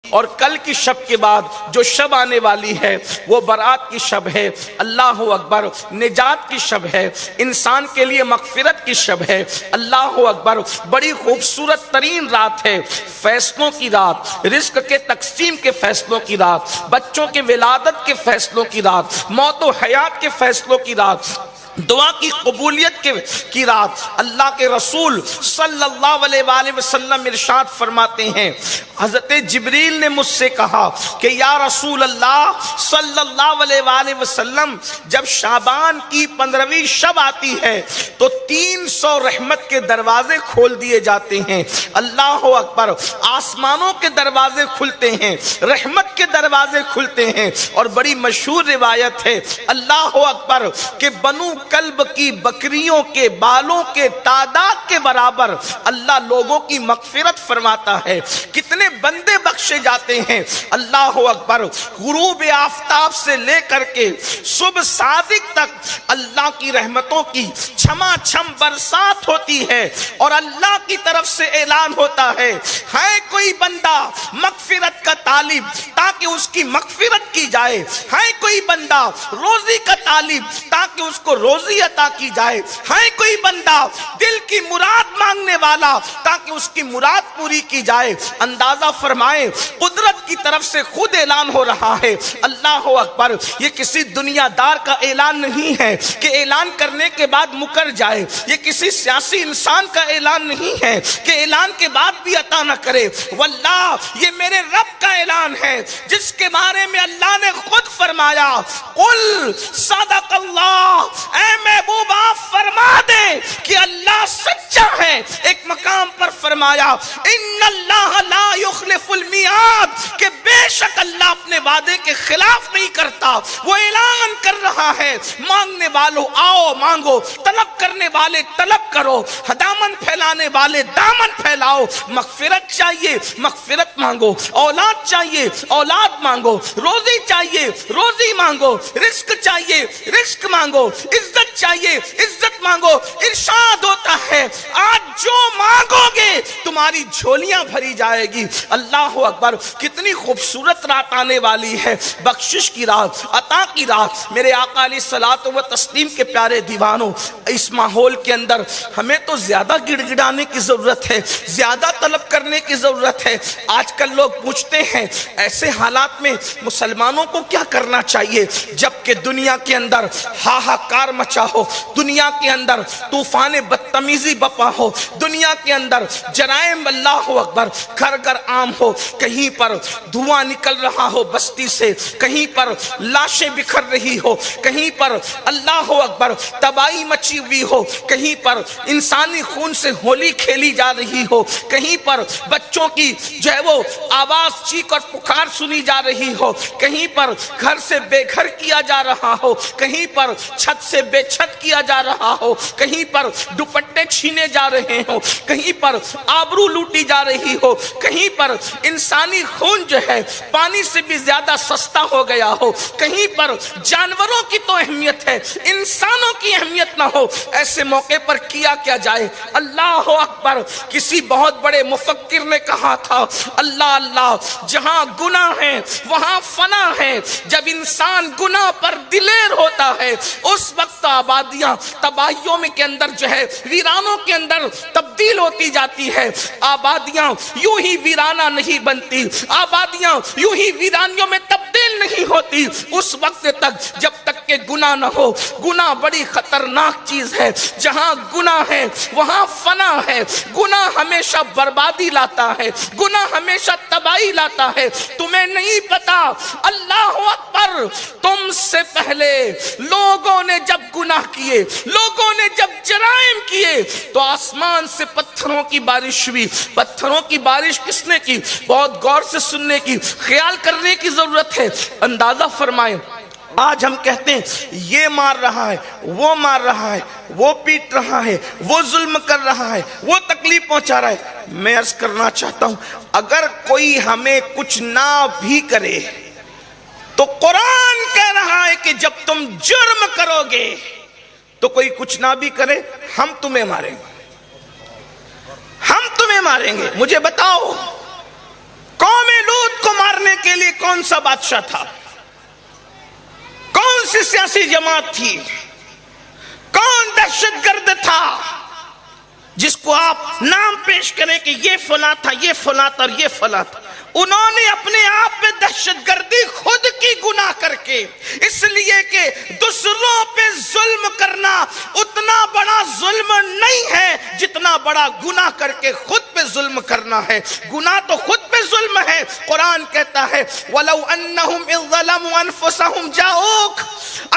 اور کل کی شب کے بعد جو شب آنے والی ہے وہ برات کی شب ہے، اللہ اکبر، نجات کی شب ہے، انسان کے لیے مغفرت کی شب ہے، اللہ اکبر، بڑی خوبصورت ترین رات ہے، فیصلوں کی رات، رزق کے تقسیم کے فیصلوں کی رات، بچوں کے ولادت کے فیصلوں کی رات، موت و حیات کے فیصلوں کی رات، دعا کی قبولیت کی رات۔ اللہ کے رسول صلی اللہ علیہ وآلہ وسلم ارشاد فرماتے ہیں، حضرت جبریل نے مجھ سے کہا کہ یا رسول اللہ صلی اللہ علیہ وآلہ وسلم، جب شعبان کی 15ویں شب آتی ہے تو 300 رحمت کے دروازے کھول دیے جاتے ہیں، اللہ اکبر، آسمانوں کے دروازے کھلتے ہیں، رحمت کے دروازے کھلتے ہیں، اور بڑی مشہور روایت ہے، اللہ اکبر، کہ بنو کلب کی بکریوں کے بالوں کے تعداد کے برابر اللہ لوگوں کی مغفرت فرماتا ہے۔ کتنے بندے بخشے جاتے ہیں، اللہ اکبر، غروب آفتاب سے لے کر کے صبح صادق تک اللہ کی رحمتوں کی چھما چھم برسات ہوتی ہے، اور اللہ کی طرف سے اعلان ہوتا ہے کوئی بندہ مغفرت کا طالب تاکہ اس کی مغفرت کی جائے، ہے کوئی بندہ روزی کا طالب تاکہ اس کو روزی عطا کی جائے، ہے کوئی بندہ دل کی مراد مانگنے والا تاکہ اس کی مراد پوری کی جائے۔ اندازہ فرمائیں، قدرت کی طرف سے خود اعلان ہو رہا ہے، اللہ اکبر، یہ کسی دنیا دار کا اعلان نہیں ہے کہ اعلان کرنے کے بعد مکر جائے، یہ کسی سیاسی انسان کا اعلان نہیں ہے کہ اعلان کے بعد بھی عطا نہ کرے، واللہ یہ میرے رب کا اعلان ہے، جس کے بارے میں اللہ نے خود فرمایا، قل صدق اللہ، اے محبوب آپ فرما دیں کہ اللہ سچا ہے۔ ایک مقام پر فرمایا ان اللہ لا یخلف المیعاد، کہ بے شک اللہ اپنے وعدے کے خلاف نہیں کرتا۔ وہ اعلان کر رہا ہے، مانگنے والوں آؤ مانگو، طلب کرنے والے طلب کرو، دامن پھیلانے والے دامن پھیلاؤ، مغفرت چاہیے مغفرت مانگو، اولاد چاہیے اولاد مانگو، روزی چاہیے روزی مانگو، رزق چاہیے رزق مانگو، عزت چاہیے عزت مانگو۔ ارشاد ہوتا ہے آج جو مانگو گے تمہاری جھولیاں بھری جائے گی۔ اللہ اکبر، کتنی خوبصورت رات آنے والی ہے، بخشش کی رات، عطا کی رات۔ میرے آقا علیہ الصلوۃ والتسلیم کے پیارے دیوانوں، اس ماحول کے اندر ہمیں تو زیادہ گڑ گڑانے کی ضرورت ہے، زیادہ طلب کرنے کی ضرورت ہے۔ آج کل لوگ پوچھتے ہیں ایسے حالات میں مسلمانوں کو کیا کرنا چاہیے، جبکہ دنیا کے اندر ہاہاکار مچا ہو، دنیا کے اندر طوفان بدتمیزی بپا ہو، دنیا کے اندر جرائم اللہ اکبر گھر گھر عام ہو، کہیں پر دھواں نکل رہا ہو بستی سے، کہیں پر لاشیں بکھر رہی ہو، کہیں پر اللہ اکبر تباہی مچی ہوئی ہو، کہیں پر انسانی خون سے ہولی کھیلی جا رہی ہو، کہیں پر بچوں کی جو ہے وہ آواز چیخ اور پکار سنی جا رہی ہو، کہیں پر گھر سے بے گھر کیا جا رہا ہو، کہیں پر چھت سے بے چھت کیا جا رہا ہو، کہیں پر دوپٹے چھینے جا رہے ہوں، کہیں پر آبرو لوٹی جا رہی ہو، کہیں پر انسانی خون جو ہے پانی سے بھی زیادہ سستا ہو گیا ہو، کہیں پر جانوروں کی تو اہمیت ہے انسانوں کی اہمیت نہ ہو، ایسے موقع پر کیا کیا جائے؟ اللہ اکبر، کسی بہت بڑے مفکر نے کہا تھا اللہ اللہ، جہاں گناہ ہے وہاں فنا ہے، جب انسان گناہ پر دلیر ہوتا ہے اس وقت آبادیاں تباہیوں میں کے اندر جو ہے ویرانوں کے اندر تبدیل ہوتی جاتی ہے۔ آبادیاں یوں ہی ویرانہ نہیں بنتی، آبادیاں یوں ہی ویرانیوں میں تبدیل نہیں ہوتی اس وقت تک جب تک کہ گناہ نہ ہو۔ گناہ بڑی خطرناک چیز ہے، جہاں گناہ ہے وہاں فنا ہے، گناہ ہمیشہ بربادی لاتا ہے، گناہ ہمیشہ تباہی لاتا ہے۔ تمہیں نہیں پتا اللہ اکبر، تم سے پہلے لوگوں نے جب گناہ کیے، لوگوں نے جب جرائم کیے تو آسمان سے پتھروں کی بارش ہوئی۔ پتھروں کی بارش کس نے کی؟ بہت غور سے سننے کی، خیال کرنے کی ضرورت ہے۔ اندازہ فرمائیں، آج ہم کہتے ہیں یہ مار رہا ہے، وہ مار رہا ہے، وہ پیٹ رہا ہے، وہ ظلم کر رہا ہے، وہ تکلیف پہنچا رہا ہے۔ میں عرض کرنا چاہتا ہوں اگر کوئی ہمیں کچھ نہ بھی کرے تو قرآن کہہ رہا ہے کہ جب تم جرم کرو گے تو کوئی کچھ نہ بھی کرے ہم تمہیں ماریں گے، ہم تمہیں ماریں گے۔ مجھے بتاؤ قوم لوط کو کون سا بادشاہ تھا، کون سی سیاسی جماعت تھی، کون دہشت گرد تھا جس کو آپ نام پیش کریں کہ یہ فلاں تھا، یہ فلاں تھا اور یہ فلاں تھا؟ انہوں نے اپنے آپ پہ دہشت گردی خود کی گناہ کر کے، اس لیے کہ دوسروں پہ ظلم کرنا اتنا بڑا ظلم نہیں ہے جتنا بڑا گناہ کر کے خود پہ ظلم کرنا ہے۔ گناہ تو خود پہ ظلم ہے۔ قرآن کہتا ہے وَلَوْ أَنَّهُمْ إِذْ ظَلَمُوا أَنفُسَهُمْ جَاءُوكَ،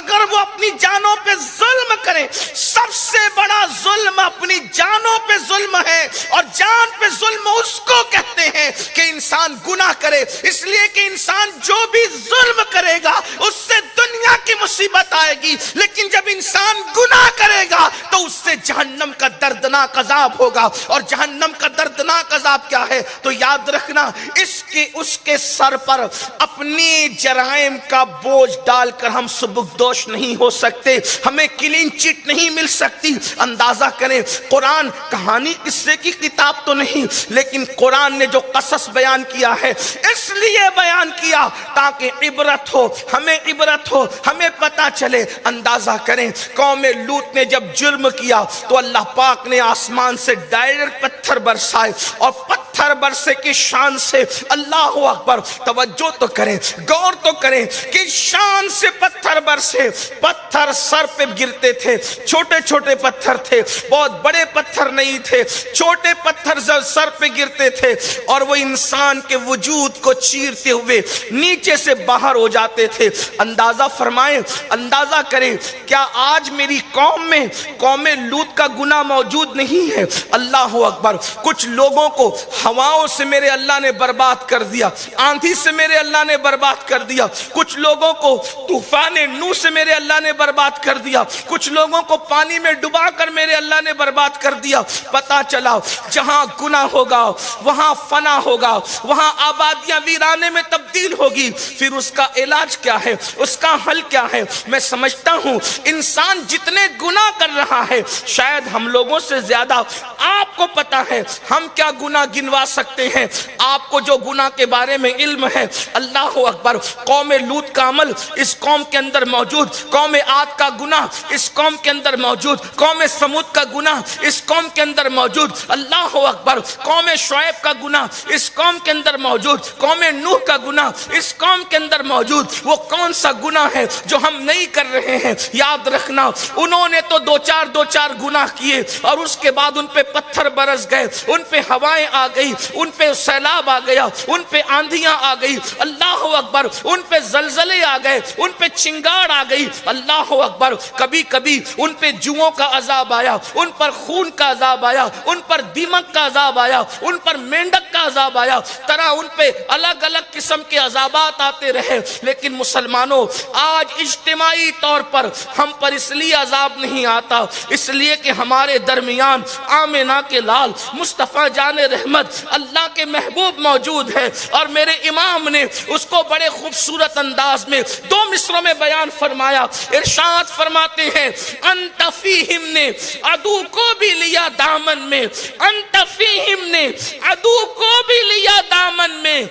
اگر وہ اپنی جانوں پہ ظلم کریں، سب سے بڑا ظلم اپنی جانوں پہ ظلم ہے، اور جان پہ ظلم اس کو کہتے ہیں کہ انسان گناہ کرے۔ اس لیے کہ انسان جو بھی ظلم کرے گا اس سے دنیا کی مصیبت آئے گی، لیکن جب انسان گناہ کرے گا تو اس سے جہنم کا دردناک عذاب ہوگا۔ اور جہنم کا دردناک عذاب کیا ہے؟ تو یاد رکھنا، اس کے سر پر اپنی جرائم کا بوجھ ڈال کر ہم سبکدوش نہیں ہو سکتے، ہمیں کلین چٹ نہیں مل سکتی۔ اندازہ کریں، قرآن کہانی قصے کی کتاب تو نہیں، لیکن قرآن نے جو قصص بیان کیا ہے اس لیے بیان کیا تاکہ عبرت ہو، ہمیں عبرت ہو، ہمیں پتہ چلے۔ اندازہ کریں، قوم لوط نے جب جرم کیا تو اللہ پاک نے آسمان سے ڈائریکٹ پتھر برسائے، اور پتھر برسے کی شان سے، اللہ اکبر، توجہ تو کریں، غور تو کریں کہ شان سے پتھر برسے، پتھر سر پہ گرتے تھے، چھوٹے چھوٹے پتھر تھے، بہت بڑے پتھر نہیں تھے، چھوٹے پتھر سر پہ گرتے تھے، اور وہ انسان کے وجود کو چیرتے ہوئے نیچے سے باہر ہو جاتے تھے۔ اندازہ فرمائیں، اندازہ کریں، کیا آج میری قوم میں قوم لوط کا گناہ موجود نہیں ہے؟ اللہ اکبر، کچھ لوگوں کو ہواؤں سے میرے اللہ نے برباد کر دیا، آندھی سے میرے اللہ نے برباد کر دیا، کچھ لوگوں کو طوفان نوح سے میرے اللہ نے برباد کر دیا، کچھ لوگوں کو پانی میں ڈبا کر میرے اللہ نے برباد کر دیا۔ پتہ چلا جہاں گناہ ہوگا وہاں فنا ہوگا، وہاں آبادیاں ویرانے میں تبدیل ہوگی۔ پھر اس کا علاج کیا ہے، اس کا حل کیا ہے؟ میں سمجھتا ہوں انسان جتنے گناہ کر رہا ہے، شاید ہم لوگوں سے زیادہ آپ کو پتا ہے ہم کیا گناہ گنوا سکتے ہیں۔ آپ کو جو گناہ کے بارے میں علم ہے، اللہ اکبر، قوم لوط کا عمل اس قوم کے اندر موجود، قوم عاد کا گناہ اس قوم کے اندر موجود، قوم سمود کا گناہ اس قوم کے اندر موجود، اللہ اکبر، قوم شعیب کا گناہ اس قوم کے اندر موجود، قوم نوح کا گناہ اس قوم کے اندر موجود۔ وہ کون سا گناہ ہے جو ہم نہیں کر رہے ہیں؟ یاد رکھنا، انہوں نے تو دو چار گناہ کیے، اور اس کے بعد ان پہ پتھر برس گئے، ان پہ ہوائیں آ گئی، ان پہ سیلاب آ گیا، ان پہ آندھیاں آ گئی، اللہ اکبر، ان پہ زلزلے آ گئے، ان پہ چنگاڑ آ گئی، اللہ اکبر، کبھی کبھی ان پہ جوؤں کا عذاب آیا، ان پر خون کا عذاب آیا، ان پر دیمک کا عذاب آیا، ان پر مینڈک کا عذاب آیا، طرح ان پہ الگ الگ قسم کے عذابات آتے رہے۔ لیکن مسلمانوں، آج اجتماعی طور پر ہم پر اس لیے عذاب نہیں آتا، اس لیے کہ ہمارے درمیان آمنہ کے لال مصطفیٰ جان رحمت اللہ کے محبوب موجود ہے، اور میرے امام نے اس کو بڑے خوبصورت انداز میں 2 مصروں میں بیان فرمایا۔ ارشاد فرماتے ہیں، انت فیہم نے عدو کو بھی لیا دامن میں، انت فیہم نے عدو کو بھی لیا دامن میں،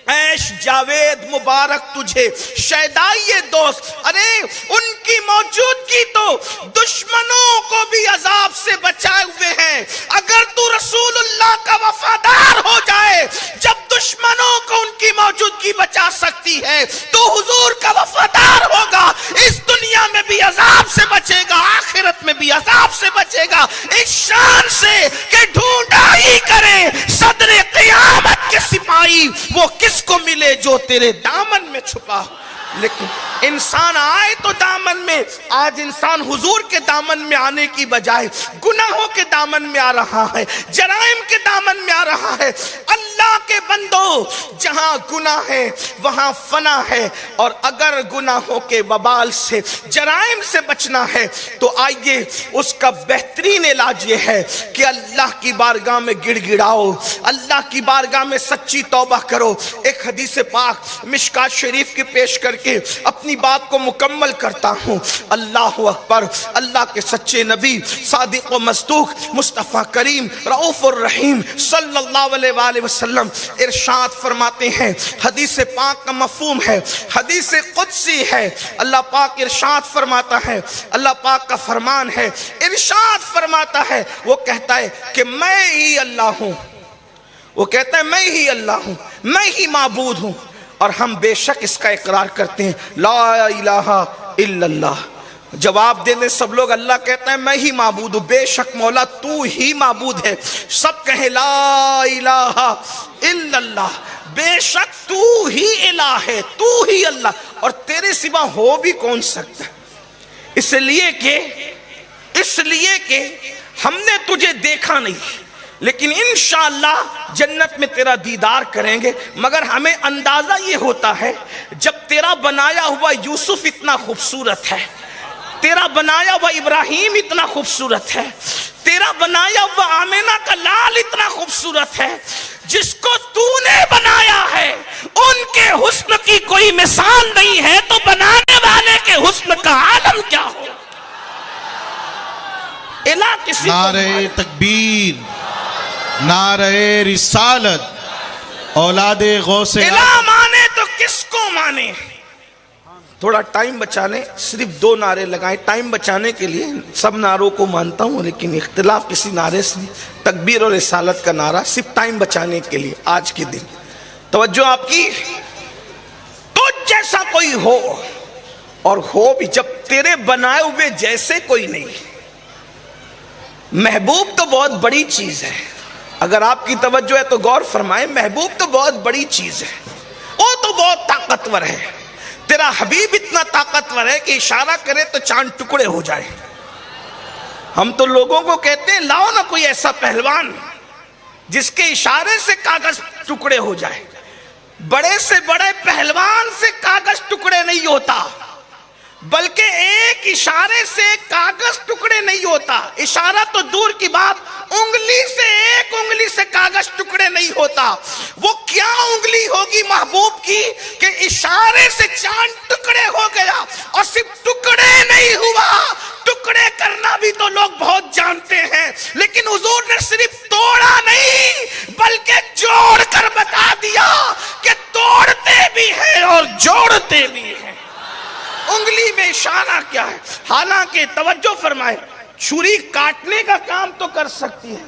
عیش جاوید مبارک تجھے شیدائی دوست۔ ارے ان کی موجودگی تو دشمنوں کو بھی عذاب سے بچائے ہوئے ہیں۔ اگر تو رسول اللہ کا وفادار ہو جائے، جب دشمنوں کو ان کی موجودگی بچا سکتی ہے، تو حضور کا وفادار ہوگا، اس دنیا میں بھی عذاب سے بچے گا، آخرت میں بھی عذاب سے بچے گا، اس شان سے کہ ڈھونڈائی کرے صدر قیامت کے سپاہی، وہ کس کو ملے جو تیرے دامن میں چھپا ہو۔ لیکن انسان آئے تو دامن میں، آج انسان حضور کے دامن میں آنے کی بجائے گناہوں کے دامن میں آ رہا ہے، جرائم کے دامن میں آ رہا ہے۔ اللہ کے بندو، جہاں گناہ ہے وہاں فنا ہے، اور اگر گناہوں کے وبال سے، جرائم سے بچنا ہے تو آئیے اس کا بہترین علاج یہ ہے کہ اللہ کی بارگاہ میں گڑ گڑاؤ، اللہ کی بارگاہ میں سچی توبہ کرو۔ ایک حدیث پاک مشکات شریف کی پیش کر کے اپنی بات کو مکمل کرتا ہوں۔ اللہ اکبر۔ اللہ کے سچے نبی صادق و مصدوق مصطفیٰ کریم رؤوف الرحیم صلی اللہ علیہ وآلہ وسلم ارشاد فرماتے ہیں، حدیث پاک کا مفہوم ہے، حدیث قدسی ہے۔ اللہ پاک ارشاد فرماتا ہے، اللہ پاک کا فرمان ہے، ارشاد فرماتا ہے، وہ کہتا ہے کہ میں ہی اللہ ہوں، وہ کہتا ہے میں ہی اللہ ہوں، میں ہی معبود ہوں، اور ہم بے شک اس کا اقرار کرتے ہیں لا الہ الا اللہ۔ جواب دینے سب لوگ اللہ کہتا ہے میں ہی معبود ہوں، بے شک مولا تو ہی معبود ہے۔ سب کہیں لا الہ الا اللہ، بے شک تو ہی الہ ہے، تو ہی اللہ، اور تیرے سوا ہو بھی کون سکتا ہے؟ اس لیے کہ ہم نے تجھے دیکھا نہیں، لیکن انشاءاللہ جنت میں تیرا دیدار کریں گے، مگر ہمیں اندازہ یہ ہوتا ہے جب تیرا بنایا ہوا یوسف اتنا خوبصورت ہے، تیرا بنایا ہوا ابراہیم اتنا خوبصورت ہے، تیرا بنایا ہوا آمینہ کا لال اتنا خوبصورت ہے، جس کو تو نے بنایا ہے ان کے حسن کی کوئی مثال نہیں ہے، تو بنانے والے کے حسن کا عالم کیا ہو؟ الہ کسی کو نعرہ تکبیر، نعرہ رسالت، اولاد غوث الہ مانے تو کس کو مانے؟ تھوڑا ٹائم بچانے، صرف 2 نعرے لگائیں ٹائم بچانے کے لیے۔ سب نعروں کو مانتا ہوں لیکن اختلاف کسی نعرے سے نہیں، تکبیر اور رسالت کا نعرہ صرف ٹائم بچانے کے لیے آج کے دن۔ توجہ آپ کی، تجھ جیسا کوئی ہو، اور ہو بھی جب تیرے بنائے ہوئے جیسے کوئی نہیں۔ محبوب تو بہت بڑی چیز ہے، اگر آپ کی توجہ ہے تو غور فرمائیں، محبوب تو بہت بڑی چیز ہے، وہ تو بہت طاقتور ہے۔ تیرا حبیب اتنا طاقتور ہے کہ اشارہ کرے تو چاند ٹکڑے ہو جائے۔ ہم تو لوگوں کو کہتے ہیں لاؤ نا کوئی ایسا پہلوان جس کے اشارے سے کاغذ ٹکڑے ہو جائے۔ بڑے سے بڑے پہلوان سے کاغذ ٹکڑے نہیں ہوتا، بلکہ ایک اشارے سے کاغذ ٹکڑے نہیں ہوتا۔ اشارہ تو دور کی بات، انگلی سے ایک انگلی سے کاغذ ٹکڑے نہیں ہوتا۔ وہ کیا انگلی ہوگی محبوب کی کہ اشارے سے چاند ٹکڑے ہو گیا، اور صرف ٹکڑے نہیں ہوا، ٹکڑے کرنا بھی تو لوگ بہت جانتے ہیں، لیکن حضور نے صرف توڑا نہیں بلکہ جوڑ کر بتا دیا کہ توڑتے بھی ہیں اور جوڑتے بھی ہیں۔ انگلی میں اشارہ کیا ہے؟ حالانکہ توجہ فرمائے، چھری کاٹنے کا کام تو کر سکتی ہے،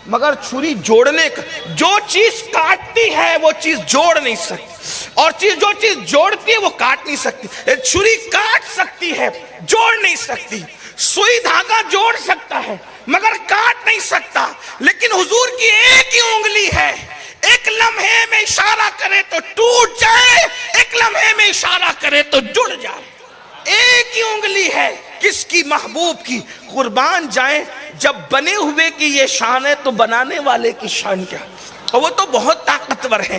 مگر چھری جوڑنے کا، جو چیز کاٹتی ہے وہ چیز جوڑ نہیں سکتی، اور جو چیز جوڑتی ہے وہ کاٹ نہیں سکتی۔ چھری کاٹ سکتی ہے، جوڑ نہیں سکتی۔ سوئی دھاگا جوڑ سکتا ہے مگر کاٹ نہیں سکتا، لیکن حضور کی ایک ہی انگلی ہے، ایک لمحے میں اشارہ کرے تو ٹوٹ جائے، ایک لمحے میں اشارہ کرے تو جڑ جائے۔ ایک ہی انگلی ہے، کس کی؟ محبوب کی۔ قربان جائیں، جب بنے ہوئے کی یہ شان ہے تو بنانے والے کی شان کیا؟ اور وہ تو بہت طاقتور ہے،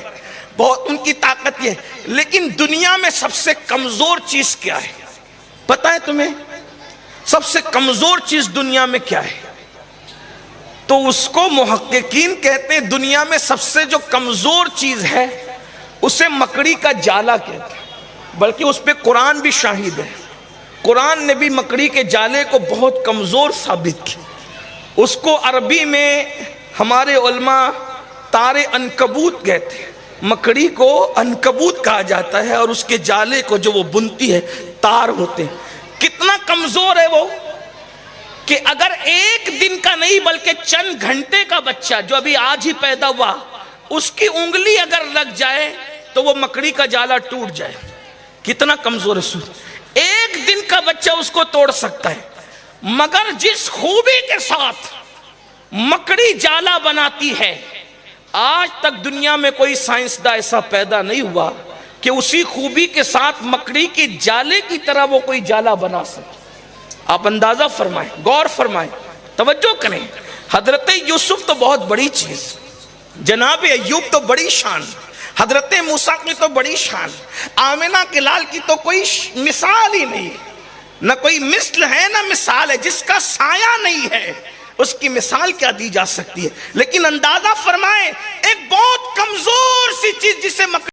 بہت ان کی طاقت یہ، لیکن دنیا میں سب سے کمزور چیز کیا ہے پتہ ہے تمہیں؟ سب سے کمزور چیز دنیا میں کیا ہے؟ تو اس کو محققین کہتے ہیں دنیا میں سب سے جو کمزور چیز ہے اسے مکڑی کا جالا کہتے ہیں، بلکہ اس پہ قرآن بھی شاہد ہے۔ قرآن نے بھی مکڑی کے جالے کو بہت کمزور ثابت کیا۔ اس کو عربی میں ہمارے علماء تار عنکبوت کہتے ہیں، مکڑی کو عنکبوت کہا جاتا ہے، اور اس کے جالے کو جو وہ بنتی ہے تار ہوتے ہیں۔ کتنا کمزور ہے وہ کہ اگر ایک دن کا نہیں بلکہ چند گھنٹے کا بچہ جو ابھی آج ہی پیدا ہوا، اس کی انگلی اگر لگ جائے تو وہ مکڑی کا جالا ٹوٹ جائے۔ کتنا کمزور ہے سورج، ایک دن کا بچہ اس کو توڑ سکتا ہے، مگر جس خوبی کے ساتھ مکڑی جالا بناتی ہے، آج تک دنیا میں کوئی سائنسداں ایسا پیدا نہیں ہوا کہ اسی خوبی کے ساتھ مکڑی کی جالے کی طرح وہ کوئی جالا بنا سکے۔ آپ اندازہ فرمائیں، غور فرمائیں، توجہ کریں۔ حضرت یوسف تو بہت بڑی چیز، جناب ایوب تو بڑی شان، حضرت موسیٰ کی تو بڑی شان، آمنہ کے لال کی تو کوئی مثال ہی نہیں، نہ کوئی مثل ہے نہ مثال ہے، جس کا سایہ نہیں ہے اس کی مثال کیا دی جا سکتی ہے۔ لیکن اندازہ فرمائیں، ایک بہت کمزور سی چیز جسے